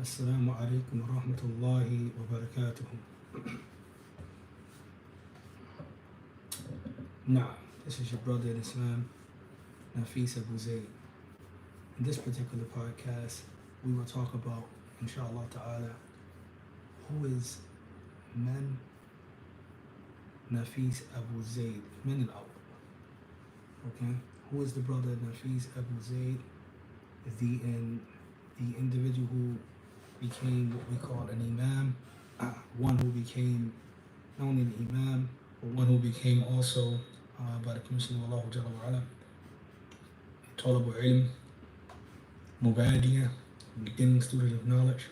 Assalamu alaikum wa rahmatullahi wa barakatuh. Nah, this is your brother in Islam, Nafis Abu Zayd. In this particular podcast, we will talk about, inshallah ta'ala, who is man Nafis Abu Zayd, min al-awwal. Okay? Who is the brother Nafis Abu Zayd? The individual who became what we call an imam, one who became not only an imam, but one who became also, by the permission of Allah Jalla wa Ala, talib al-ilm, mubadiya, beginning student of knowledge,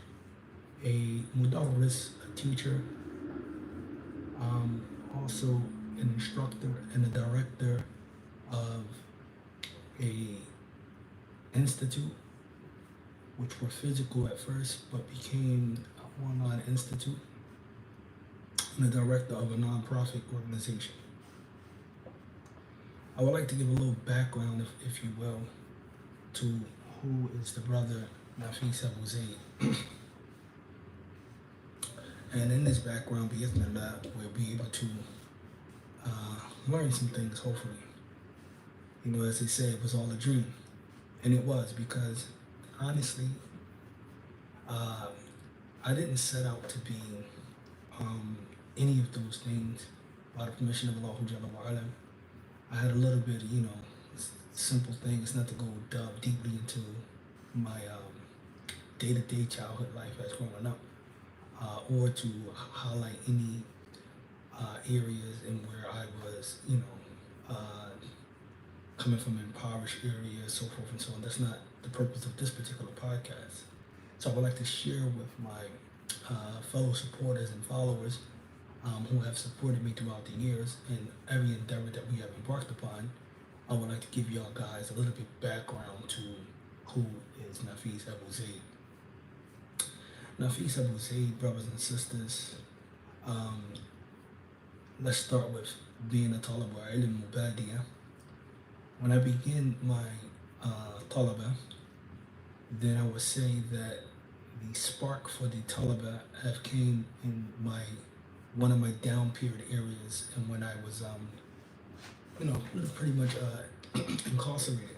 a mudarris, a teacher, also an instructor and a director of a institute, which were physical at first, but became an online institute, and the director of a non-profit organization. I would like to give a little background, if you will, to who is the brother Nafis Abu Zayd. And in this background, bi'ithnillah, we'll be able to learn some things, hopefully. You know, as they say, it was all a dream. And it was, because honestly, I didn't set out to be any of those things by the permission of Allah Jalla wa Ala. I had a little bit of, simple things, not to go delve deeply into my day-to-day childhood life as growing up, or to highlight any areas in where I was, coming from impoverished areas, so forth and so on. That's not the purpose of this particular podcast. So I would like to share with my fellow supporters and followers who have supported me throughout the years in every endeavor that we have embarked upon. I would like to give y'all guys a little bit background to who is Nafis Abu Zayd. Nafis Abu Zayd, brothers and sisters, let's start with being a talib al-ilm mubadiya. When I began my talaba, then I would say that the spark for the talaba have came in one of my down period areas, and when I was pretty much incarcerated.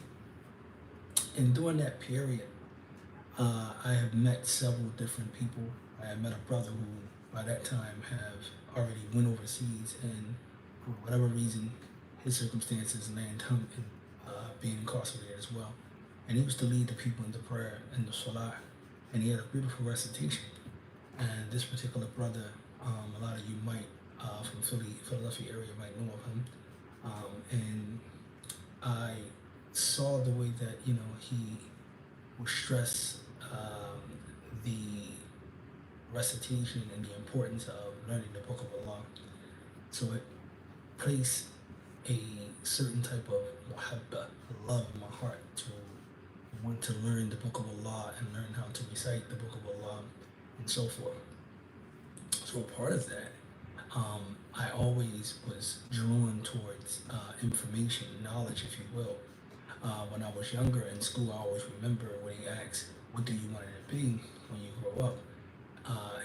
And during that period, I have met several different people. I have met a brother who by that time have already went overseas, and for whatever reason his circumstances land him in being incarcerated as well. And he used to lead the people into prayer and the salah, and he had a beautiful recitation. And this particular brother, a lot of you might, from Philadelphia area might know of him. And I saw the way that, he would stress the recitation and the importance of learning the Book of Allah. So it placed a certain type of muhabba, love in my heart to want to learn the Book of Allah and learn how to recite the Book of Allah and so forth. So part of that, I always was drawn towards information, knowledge, if you will. When I was younger in school, I always remember when he asked, what do you want to be when you grow up?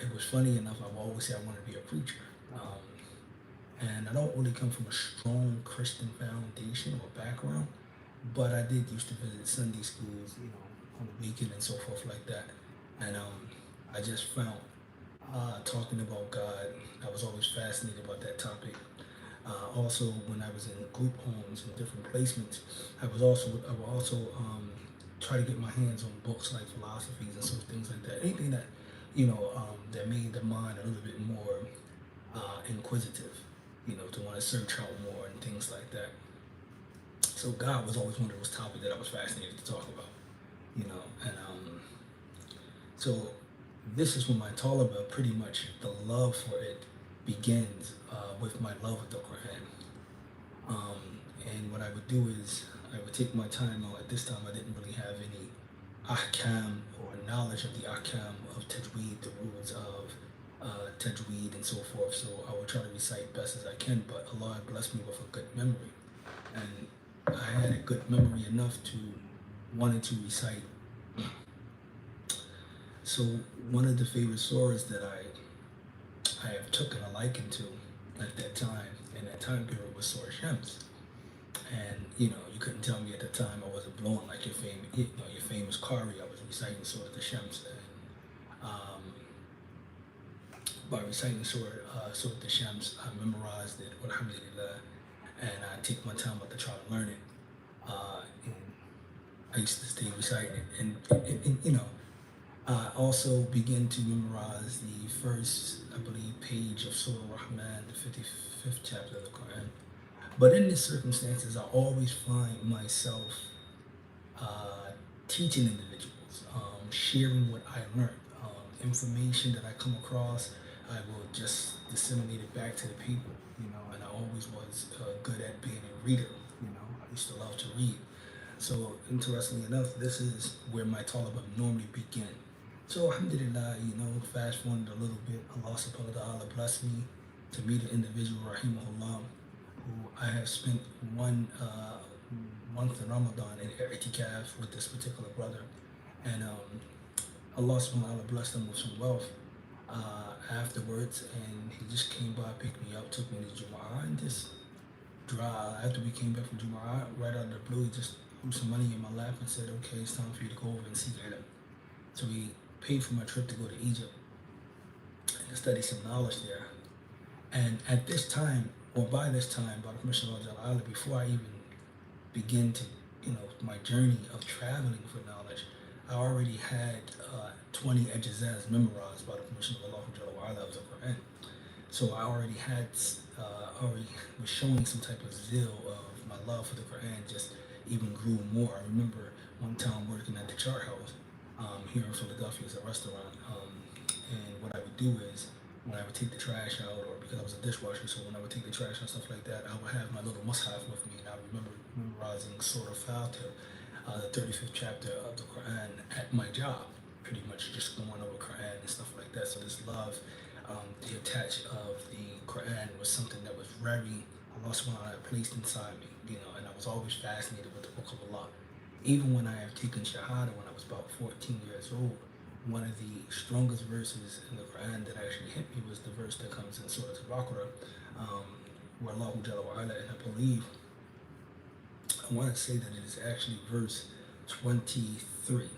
It was funny enough, I would always say I wanted to be a preacher. And I don't really come from a strong Christian foundation or background, but I did used to visit Sunday schools, on the weekend and so forth like that. And I just found talking about God, I was always fascinated about that topic. Also, when I was in group homes and different placements, I would also try to get my hands on books like philosophies and sort of things like that. Anything that, that made the mind a little bit more inquisitive, to want to search out more and things like that. So God was always one of those topics that I was fascinated to talk about, and so this is when my talaba, pretty much the love for it begins with my love of the Quran. And what I would do is I would take my time out. At this time, I didn't really have any ahkam or knowledge of the ahkam of tajweed, the rules of tajweed and so forth. So I would try to recite best as I can, but Allah blessed me with a good memory. And I had a good memory enough to wanted to recite. So one of the favorite surahs that I have taken a liking to at that time, in that time period, was Surah Shams. And you couldn't tell me at the time I wasn't blowing like your famous Qari. I was reciting Surah Shams, and by reciting Surah Shams, I memorized it, alhamdulillah, and I take my time out to try to learn it. And I used to stay reciting it, and I also began to memorize the first, I believe, page of Surah Rahman, the 55th chapter of the Quran. But in these circumstances, I always find myself uh, teaching individuals, sharing what I learned, information that I come across. I will just disseminate it back to the people, and I always was good at being a reader. I used to love to read. So interestingly enough, this is where my talibah normally begin. So alhamdulillah, fast forward a little bit, Allah subhanahu wa ta'ala blessed me to meet an individual, rahimahullah, who I have spent one month in Ramadan in i'tikaf with this particular brother. And Allah subhanahu wa ta'ala blessed him with some wealth afterwards, and he just came by, picked me up, took me to Jum'ah, and just after we came back from Jum'ah, right out of the blue, he just threw some money in my lap and said, okay, it's time for you to go over and see ilm. So he paid for my trip to go to Egypt and to study some knowledge there. And at this time, or by this time, by the permission of Allah, before I even begin to, my journey of traveling for knowledge, I already had 20 ejazas memorized by the permission of Allah of the Quran. So I already was showing some type of zeal of my love for the Quran, just even grew more. I remember one time working at the Chart House here in Philadelphia as a restaurant, and what I would do is, when I would take the trash out, or because I was a dishwasher, so when I would take the trash out, stuff like that, I would have my little mushaf with me, and I remember memorizing Surah Fatir, the 35th chapter of the Quran at my job, pretty much just going over Quran and stuff like that. So this love, the attach of the Quran was something that was very, Allah subhanahu wa ta'ala placed inside me, and I was always fascinated with the book of Allah. Even when I have taken Shahada when I was about 14 years old, one of the strongest verses in the Quran that actually hit me was the verse that comes in Surah Al-Baqarah, where Allah Jalla wa Ala, and I believe, I want to say that it is actually verse 23.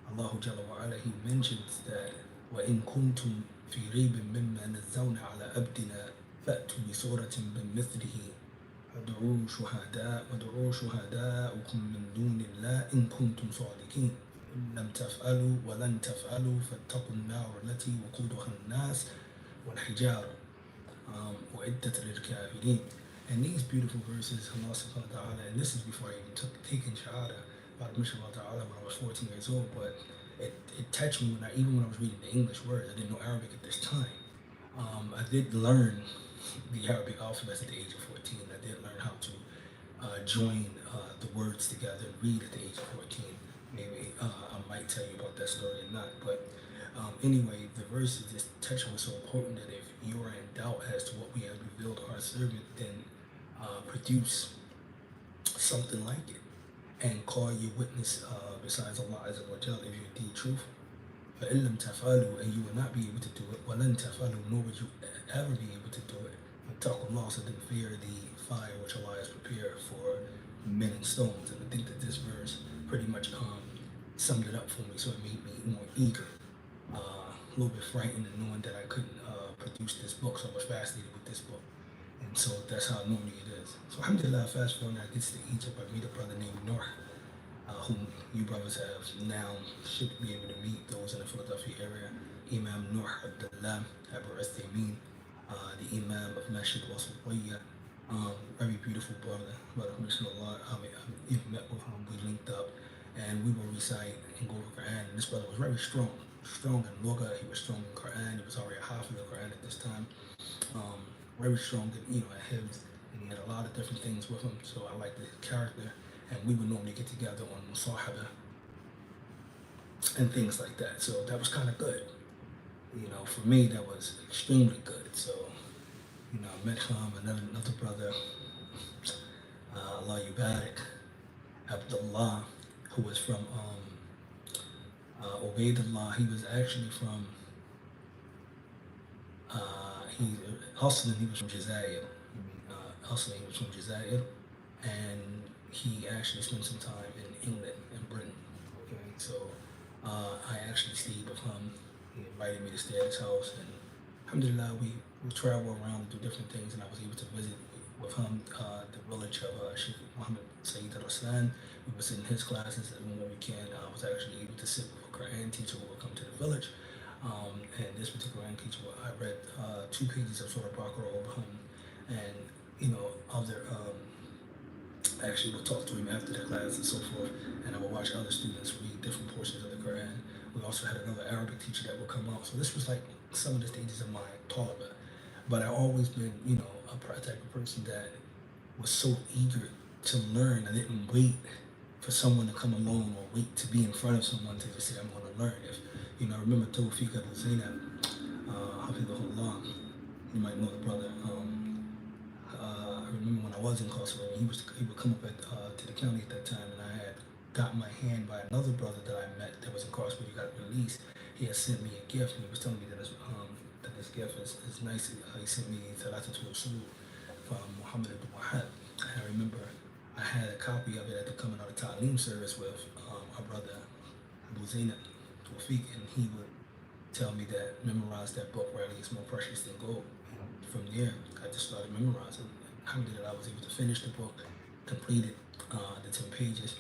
Allah Jalla wa Ala, He mentions that وَإِن كُنْتُمْ فِي رَيْبٍ مِّمَّا نَزَّلْنَا عَلَى عَبْدِنَا فَأْتُوا بِسُورَةٍ مِّثْلِهِ وادعوا شهداءكم من دون الله إن كنتم صادقين إن لم تفعلوا ولن تفعلوا فاتقوا النار التي وقودها الناس والحجارة وعدت للكافرين. And these beautiful verses, Allah subhanahu wa ta'ala, and this is before I even taken Shahada by the permission of Allah ta'ala when I was 14 years old, but it touched me even when I was reading the English words. I didn't know Arabic at this time. I did learn the Arabic alphabet at the age of 14. I did learn how to join the words together and read at the age of 14. Maybe I might tell you about that story or not. But anyway, the verses, this text was so important that if you are in doubt as to what we have revealed to our servant, then produce something like it and call your witness besides Allah Azza wa Jal if you're indeed truthful. فَإِن لَمْ تَفْعَلُوا, and you will not be able to do it. وَلَن تَفْعَلُوا, nor would you ever be able to do it. فَاتَّقُوا اللَّهَ, so then fear the fire which Allah has prepared for men and stones. And I think that this verse pretty much summed it up for me, so it made me more eager. A little bit frightened in knowing that I couldn't produce this book, so I was fascinated with this book. And so that's how normally it is. So alhamdulillah, fast forward, I get to Egypt, I meet a brother named Noor, whom you brothers have now should be able to meet, those in the Philadelphia area. Imam Noor Abdullah Abu Zayd, the Imam of Masjid Wasatiyya, very beautiful brother, brother Allah. I met with him, we linked up, and we would recite and go over Quran. And this brother was very strong in Loga, he was strong in Quran, he was already half of the Quran at this time. Very strong in at his, and he had a lot of different things with him, so I liked his character. And we would normally get together on Musahaba and things like that. So that was kind of good. For me, that was extremely good. So, I met him, another brother, Allah Yubarak, Abdullah, who was from Ubaidullah, he was actually from he Hussein, he was from Jazair. Hussein, he was from Jazair, and he actually spent some time in England and Britain. Okay, so I actually stayed with him. He invited me to stay at his house, and alhamdulillah, we travel around and do different things, and I was able to visit with him the village of Sheikh Muhammad Sayyid al-Raslan. We would sit in his classes, and when we can, I was actually able to sit with a Quran teacher who would come to the village. And this particular Quran teacher, I read 2 pages of Surah Baqarah over him, and other actually would talk to him after the class and so forth, and I would watch other students read different portions of the Quran. We also had another Arabic teacher that would come out. So this was like some of the stages of my talaba. But I always been, a type of person that was so eager to learn. I didn't wait for someone to come along or wait to be in front of someone to just say, I'm going to learn. I remember Tawfiq Abu Zayd, Hafidhullah, you might know the brother. I remember when I was incarcerated, he would come up to the county at that time, and I had got my hand by another brother that I met that was incarcerated. He got released. He had sent me a gift, and he was telling me that this gift is nice. He sent me Salatul Rasul from Muhammad ibn Wahab. And I remember I had a copy of it at the coming out of Ta'aleem service with our brother Abu Zainab Tawfiq, and he would tell me that memorize that book, really, it's more precious than gold. From there, I just started memorizing. Alhamdulillah, I was able to finish the book, complete it, the 10 pages,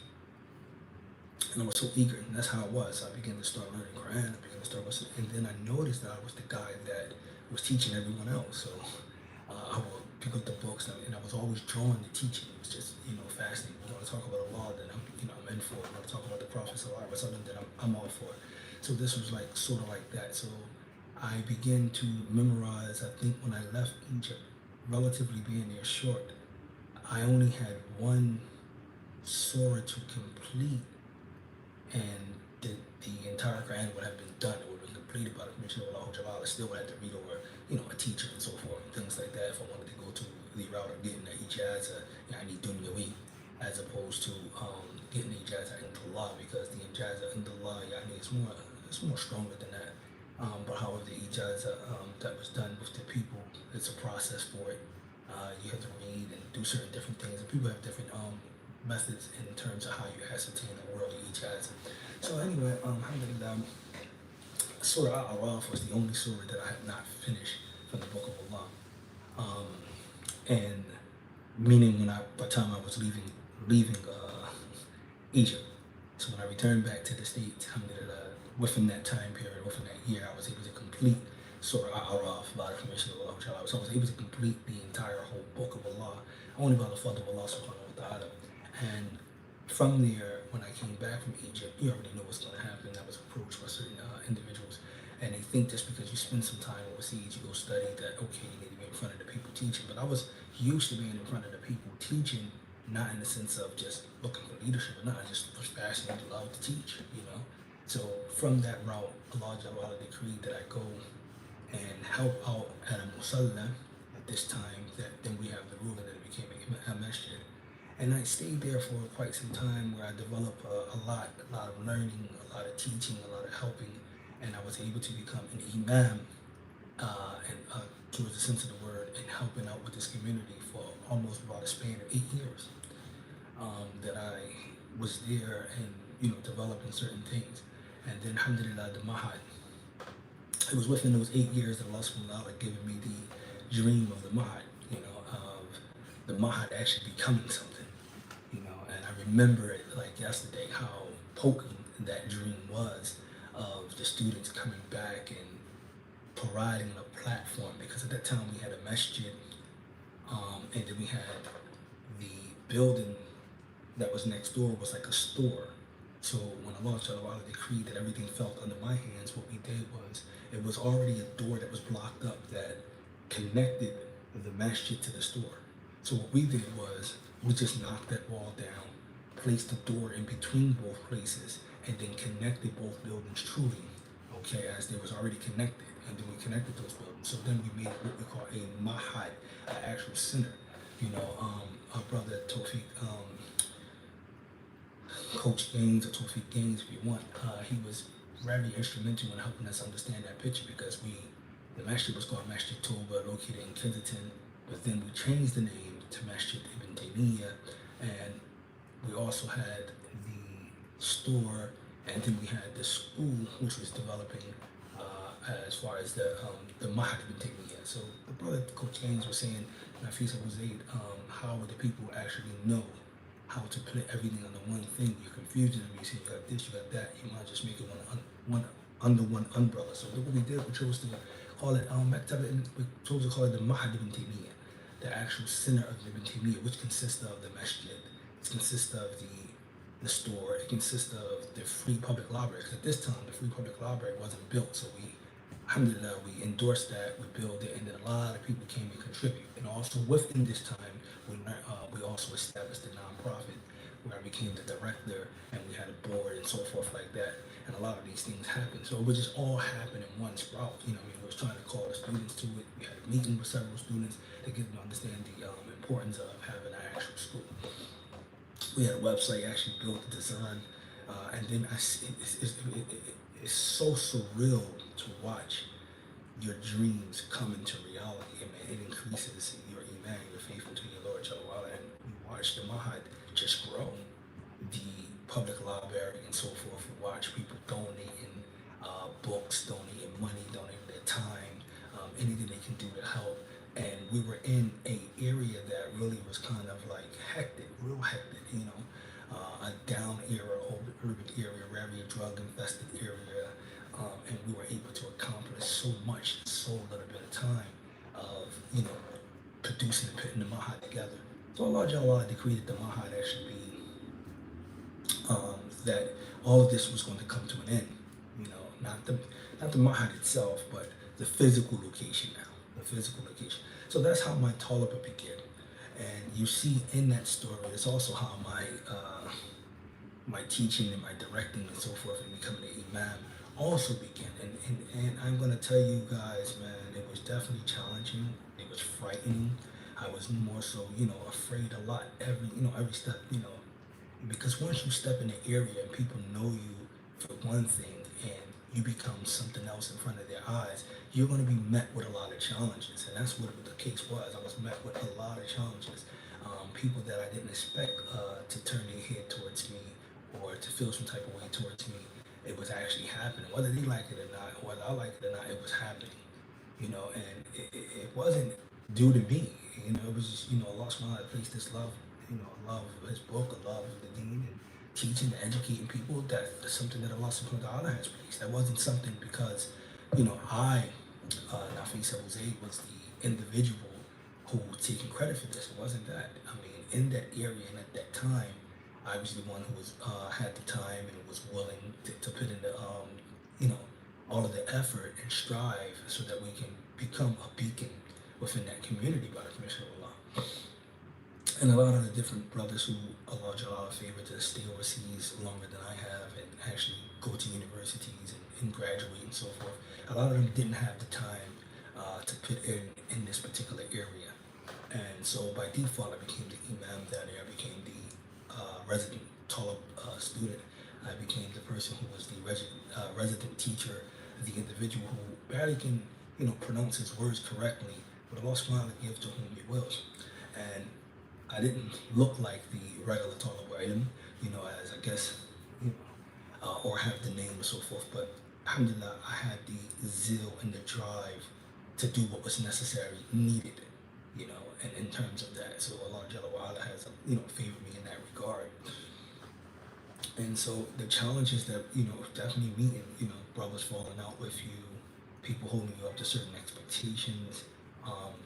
and I was so eager, and that's how it was. I began to start learning Quran, I began to start listening, and then I noticed that I was the guy that was teaching everyone else. So I would pick up the books, and I was always drawn to teaching. It was just, fascinating. We want to talk about Allah, then I'm in for it. We want to talk about the Prophet, something that I'm all for it. So this was like sort of like that. So I began to memorize. I think when I left Egypt, relatively being there short, I only had one surah to complete, and the entire Quran would have been done. It would have been completed by the permission of Allah Jalla. I still had to read over, a teacher and so forth, and things like that. If I wanted to go to the route of getting the ijaza, I need dunyawi, as opposed to getting the ijaza into Allah, because the ijaza into Allah, it's more stronger than that. But however, the ijaza that was done with the people, it's a process for it. You have to read and do certain different things, and people have different methods in terms of how you ascertain the worldly ijaza. So anyway, alhamdulillah, Surah Al-Araf was the only surah that I had not finished from the Book of Allah. And meaning by the time I was leaving Egypt. So when I returned back to the States, alhamdulillah, within that time period, within that year, I was able to complete Surah Al-Araf by the permission of Allah. So I was able to complete the entire whole Book of Allah, only by the fadl of Allah subhanahu wa ta'ala. And from there, when I came back from Egypt, you already know what's going to happen. I was approached by certain individuals, and they think just because you spend some time overseas, you go study, that, okay, you need to be in front of the people teaching. But I was used to being in front of the people teaching, not in the sense of just looking for leadership, but not, I just was passionate and allowed to teach. So from that route, Allah Jalla decreed that I go and help out at a musalla at this time, that then we have the ruling that it became a masjid. And I stayed there for quite some time, where I developed a lot of learning, a lot of teaching, a lot of helping, and I was able to become an imam, and towards the sense of the word, and helping out with this community for almost about a span of 8 years. That I was there and developing certain things, and then alhamdulillah, the mahad. It was within those 8 years that Allah subhanahu wa ta'ala given me the dream of the mahad, of the mahad actually becoming something. And I remember it like yesterday, how potent that dream was, of the students coming back and providing a platform, because at that time we had a masjid, and then we had the building that was next door was like a store. So when Allah decreed that everything fell under my hands, what we did was, it was already a door that was blocked up that connected the masjid to the store. So what we did was, we just knocked that wall down, placed the door in between both places, and then connected both buildings truly, okay, as they was already connected, and then we connected those buildings. So then we made what we call a mahad, an actual center. Our brother Tawfiq, Coach Gaines, or Tawfiq Gaines if you want, he was very instrumental in helping us understand that picture because the masjid was called Masjid Toba, located in Kensington, but then we changed the name to Masjid Ibn Taymiyyah, and we also had the store, and then we had the school, which was developing as far as the Mahad Ibn Taymiyyah. So the brother, Coach Gaines, was saying, Nafis Abu Zayd, how would the people actually know how to put everything under one thing? You're confusing them. You say you got this, you got that. You might just make it one under one umbrella. So what we did, we chose to call it we chose to call it the Mahad Ibn Taymiyyah, the actual center of Ibn Taymiyyah, which consists of the masjid, it consists of the store, it consists of the free public library. Because at this time, the free public library wasn't built, so alhamdulillah, we endorsed that, we built it, and then a lot of people came and contribute. And also within this time, we also established a nonprofit where I became the director, and we had a board and so forth like that. And a lot of these things happened. So it would just all happen in one sprout. You know, we was trying to call the students to it. We had a meeting with several students to get them to understand the importance of having an actual school. We had a website actually built, designed, and then it's so surreal to watch your dreams come into reality. I mean, it increases your iman, your faith into your Lord Jalla, and we watch the Mahad just grow. The public library and so forth. We watch people donating books, donating money, donating their time, anything they can do to help. And we were in a area that really was kind of like hectic, real hectic, you know, a down era, urban area, very drug infested area. And we were able to accomplish so much in so little bit of time of, you know, producing and putting the Mahad together. So Allah Jalla decreed that the Mahad actually be that all of this was going to come to an end. You know, not the Mahad itself, but the physical location now, the physical location. So that's how my talaba began. And you see in that story, it's also how my teaching and my directing and so forth and becoming an imam also began. And I'm going to tell you guys, man, it was definitely challenging. It was frightening. I was more so, you know, afraid a lot every step, you know, because once you step in the area and people know you for one thing and you become something else in front of their eyes, you're going to be met with a lot of challenges. And that's what the case was. I was met with a lot of challenges. People that I didn't expect to turn their head towards me or to feel some type of way towards me. It was actually happening. Whether they like it or not, whether I like it or not, it was happening. You know, and it wasn't due to me. You know, it was just, you know, Allah subhanahu wa ta'ala placed this love, you know, a love of his book, a love of the deen, and teaching and educating people. That's something that Allah subhanahu wa ta'ala has placed. That wasn't something because, you know, Nafis Abu Zayd, was the individual who was taking credit for this. It wasn't that. I mean, in that area and at that time, I was the one who was had the time and was willing to put in the you know, all of the effort and strive so that we can become a beacon within that community by the permission of Allah. And a lot of the different brothers who Allah Jalla favored to stay overseas longer than I have and actually go to universities and graduate and so forth, a lot of them didn't have the time to put in this particular area. And so by default, I became the imam down there. I became the resident talib student. I became the person who was the resident teacher, the individual who barely can, you know, pronounce his words correctly, but Allah subhanahu wa ta'ala gives to whom He wills. And I didn't look like the regular talib ilm, you know, as I guess, you know, or have the name and so forth. But alhamdulillah, I had the zeal and the drive to do what was necessary, needed, you know, and in terms of that. So Allah Jalla wa Ala has, you know, favored me in that regard. And so the challenges that, you know, definitely meeting, you know, brothers falling out with you, people holding you up to certain expectations,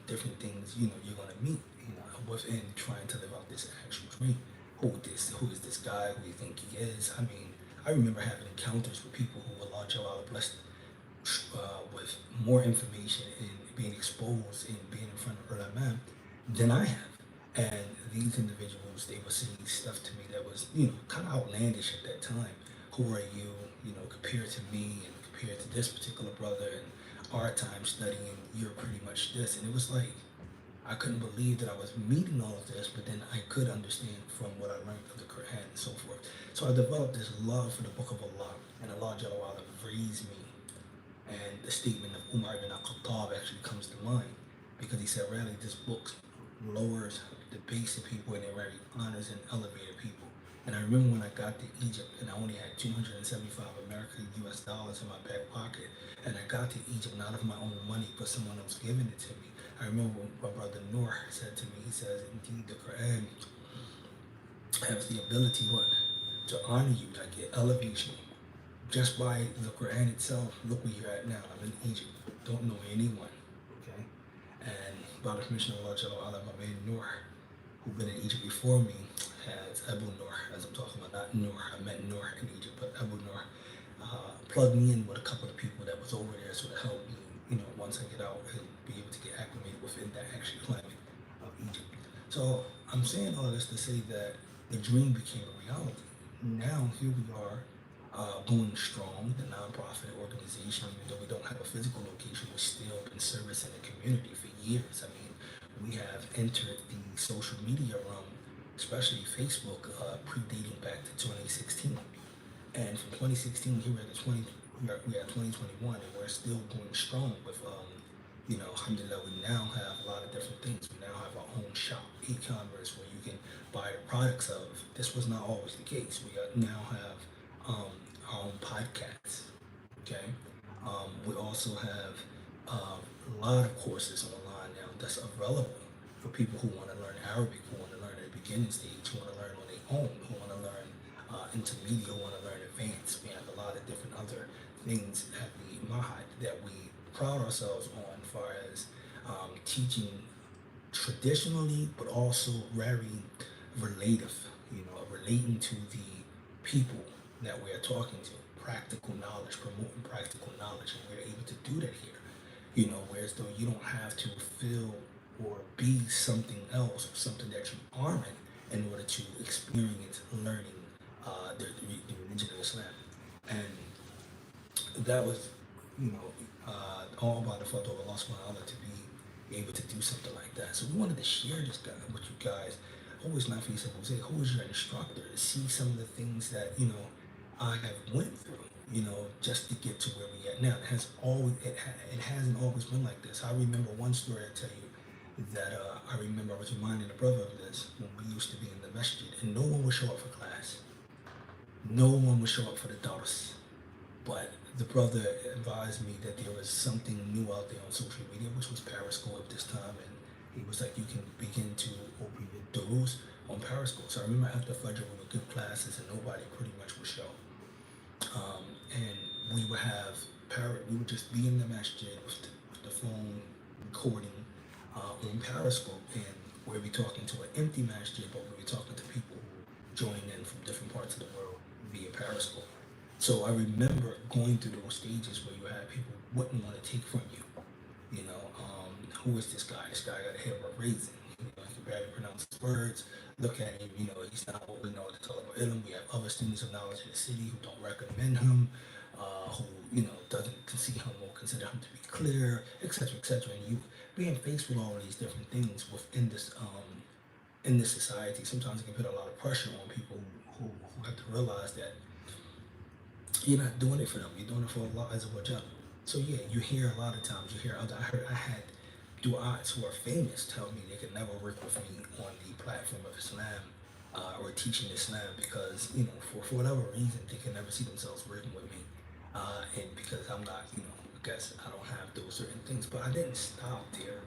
different things, you know, you're going to meet, you know, within trying to live out this actual dream. Who is this guy? Who do you think he is? I mean, I remember having encounters with people who Allah Jalla blessed with more information and being exposed and being in front of ulama than I have. And these individuals, they were saying stuff to me that was, you know, kind of outlandish at that time. Who are you, you know, compared to me and compared to this particular brother and our time studying, you're pretty much this. And it was like, I couldn't believe that I was meeting all of this, but then I could understand from what I learned of the Quran and so forth. So I developed this love for the Book of Allah, and Allah Jalla wa'ala raised me. And the statement of Umar ibn al-Khattab actually comes to mind because he said, really, this book lowers the basic people and it really honors and elevated people. And I remember when I got to Egypt and I only had 275 American US dollars in my back pocket, and I got to Egypt not of my own money, but someone else giving it to me. I remember when my brother Noor said to me, he says, indeed, the Quran has the ability, what, to honor you, like it elevates you. Just by the Quran itself, look where you're at now. I'm in Egypt, don't know anyone, okay? And by the permission of Allah Jalla wa'ala, my man Noor, who've been in Egypt before me, has Abu Noor, as I'm talking about, not Noor. I met Noor in Egypt, but Abu Noor plugged me in with a couple of people that was over there, so to help me, once I get out and be able to get acclimated within that actual climate of Egypt. So I'm saying all this to say that the dream became a reality. Now here we are, going strong, the nonprofit organization. Even though we don't have a physical location, we're still in service in the community for years. I mean, we have entered the social media realm, especially Facebook, predating back to 2016. And from 2016, here we're at 2021, and we're still going strong with, alhamdulillah, we now have a lot of different things. We now have our own shop, e-commerce, where you can buy the products of. This was not always the case. We now have our own podcasts, okay? We also have a lot of courses online now that's available for people who want to learn Arabic, who want to learn at the beginning stage, who want to learn on their own, who want to learn intermediate, who want to learn advanced. We have a lot of different other things at the Mahad that we pride ourselves on as far as teaching traditionally, but also very relative, relating to the people that we are talking to, practical knowledge, promoting practical knowledge, and we're able to do that here. Whereas though you don't have to feel or be something else or something that you aren't in order to experience learning the religion of Islam. And that was, all by the fault of Allah subhanahu wa ta'ala to be able to do something like that. So we wanted to share this guy with you guys. Who is Nafis Abu Zayd? Who is your instructor? To see some of the things that, I have went through, just to get to where we at now. It hasn't always been like this. I remember one story I tell you that I remember I was reminding a brother of this when we used to be in the masjid, and no one would show up for class. No one would show up for the dars. But the brother advised me that there was something new out there on social media, which was Periscope at this time, and he was like, you can begin to open your doors on Periscope. So I remember after Fajr, we would give classes and nobody pretty much would show. And we would have we would just be in the masjid with the phone recording on Periscope, and we'd be talking to an empty masjid, but we'd be talking to people who join in from different parts of the world via Periscope. So I remember going through those stages where you had people wouldn't want to take from you. Who is this guy? This guy got a hair of a raisin. He can barely pronounce his words. Look at him, he's not what we know at the Talib Ilm. We have other students of knowledge in the city who don't recommend him, who, doesn't see him or consider him to be clear, etc., etc. And you being faced with all of these different things within this in this society, sometimes it can put a lot of pressure on people who have to realize that you're not doing it for them, you're doing it for Allah Azza wa Jalla. So yeah, you hear a lot of times, I had du'ats who are famous tell me they could never work with me on the platform of Islam or teaching Islam because, for whatever reason, they can never see themselves working with me. And because I'm not, I guess I don't have those certain things. But I didn't stop there.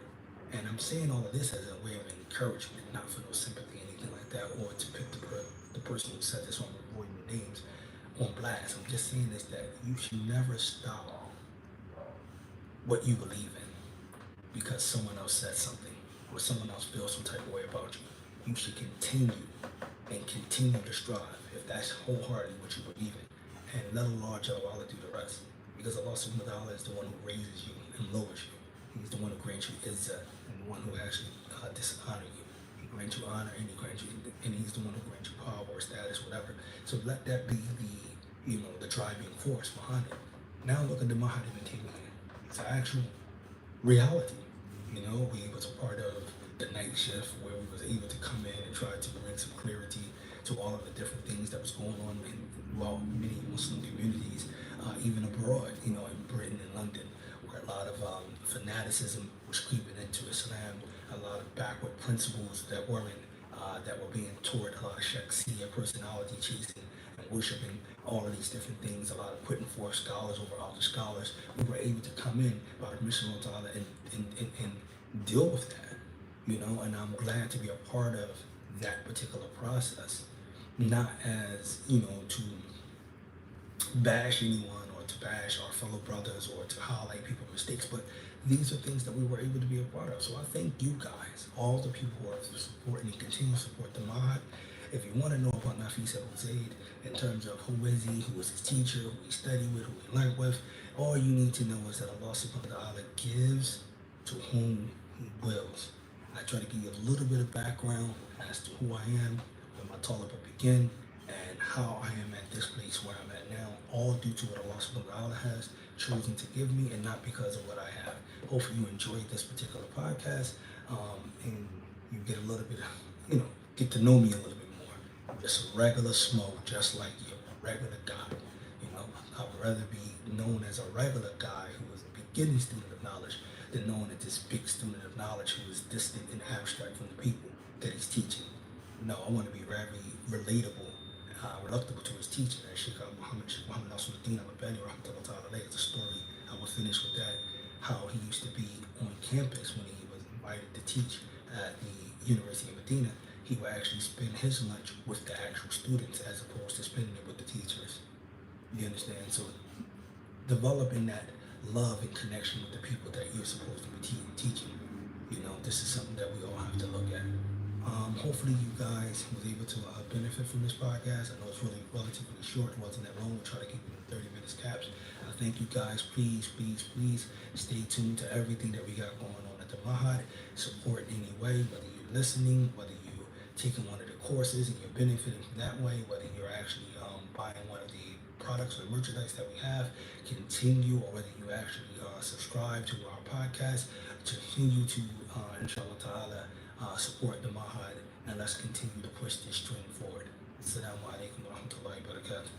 And I'm saying all of this as a way of encouragement, not for no sympathy, anything like that, or to pick the person who said this on avoiding the names on blast. I'm just saying this, that you should never stop what you believe in because someone else said something or someone else feels some type of way about you. You should continue to strive if that's wholeheartedly what you believe in, and let Allah Jalla do the rest, because Allah subhanahu wa ta'ala is the one who raises you and lowers you. He's the one who grants you izzah and the one who actually dishonor you. He grants you honor and he's the one who grants you power or status, whatever. So let that be the driving force behind it. Now look at the Mahad ibn Taymiyyah. It's an actual reality. We was a part of the night shift, where we was able to come in and try to bring some clarity to all of the different things that was going on in well, many Muslim communities, even abroad, in Britain and London, where a lot of fanaticism was creeping into Islam, a lot of backward principles that were being taught, a lot of shakhsiyya, personality chasing and worshiping all of these different things, a lot of putting forth scholars over other scholars. We were able to come in by the permission of Allah and deal with that, and I'm glad to be a part of that particular process, not as, to bash anyone or to bash our fellow brothers or to highlight people's mistakes, but these are things that we were able to be a part of. So I thank you guys, all the people who are supporting and continue to support the mod. If you want to know about Nafis Abu Zayd in terms of who is he, who was his teacher, who he studied with, who he learned with, all you need to know is that Allah subhanahu wa ta'ala gives to whom he wills. I try to give you a little bit of background as to who I am, where my talibah began, and how I am at this place where I'm at now, all due to what Allah subhanahu wa ta'ala has chosen to give me and not because of what I have. Hopefully you enjoyed this particular podcast, and you get a little bit of, get to know me a little bit more. I'm just a regular smoke, just like you, a regular guy. I would rather be known as a regular guy who was a beginning student of knowledge than known as this big student of knowledge who is distant and abstract from the people that he's teaching. No, I want to be very relatable, reluctable to his teaching. As Sheikh Muhammad Nasruddin al-Albani rahmatullahi ta'ala alayhi, it's a story, I will finish with that, how he used to be on campus when he was invited to teach at the University of Medina. He would actually spend his lunch with the actual students as opposed to spending it with the teachers. You understand? So developing that love and connection with the people that you're supposed to be teaching. This is something that we all have to look at. Hopefully you guys was able to benefit from this podcast. I know it's really relatively short. It wasn't that long. We'll try to keep it in 30 minutes caps. I thank you guys. Please stay tuned to everything that we got going on at the Mahad. Support in any way, whether you're listening, whether you're taking one of the courses and you're benefiting from that way, whether you're actually buying one of the products or merchandise that we have, continue, or whether you actually subscribe to our podcast, continue to, inshallah ta'ala, support the Mahad, and let's continue to push this stream forward. Assalamu alaikum wa rahmatullahi wa barakatuh.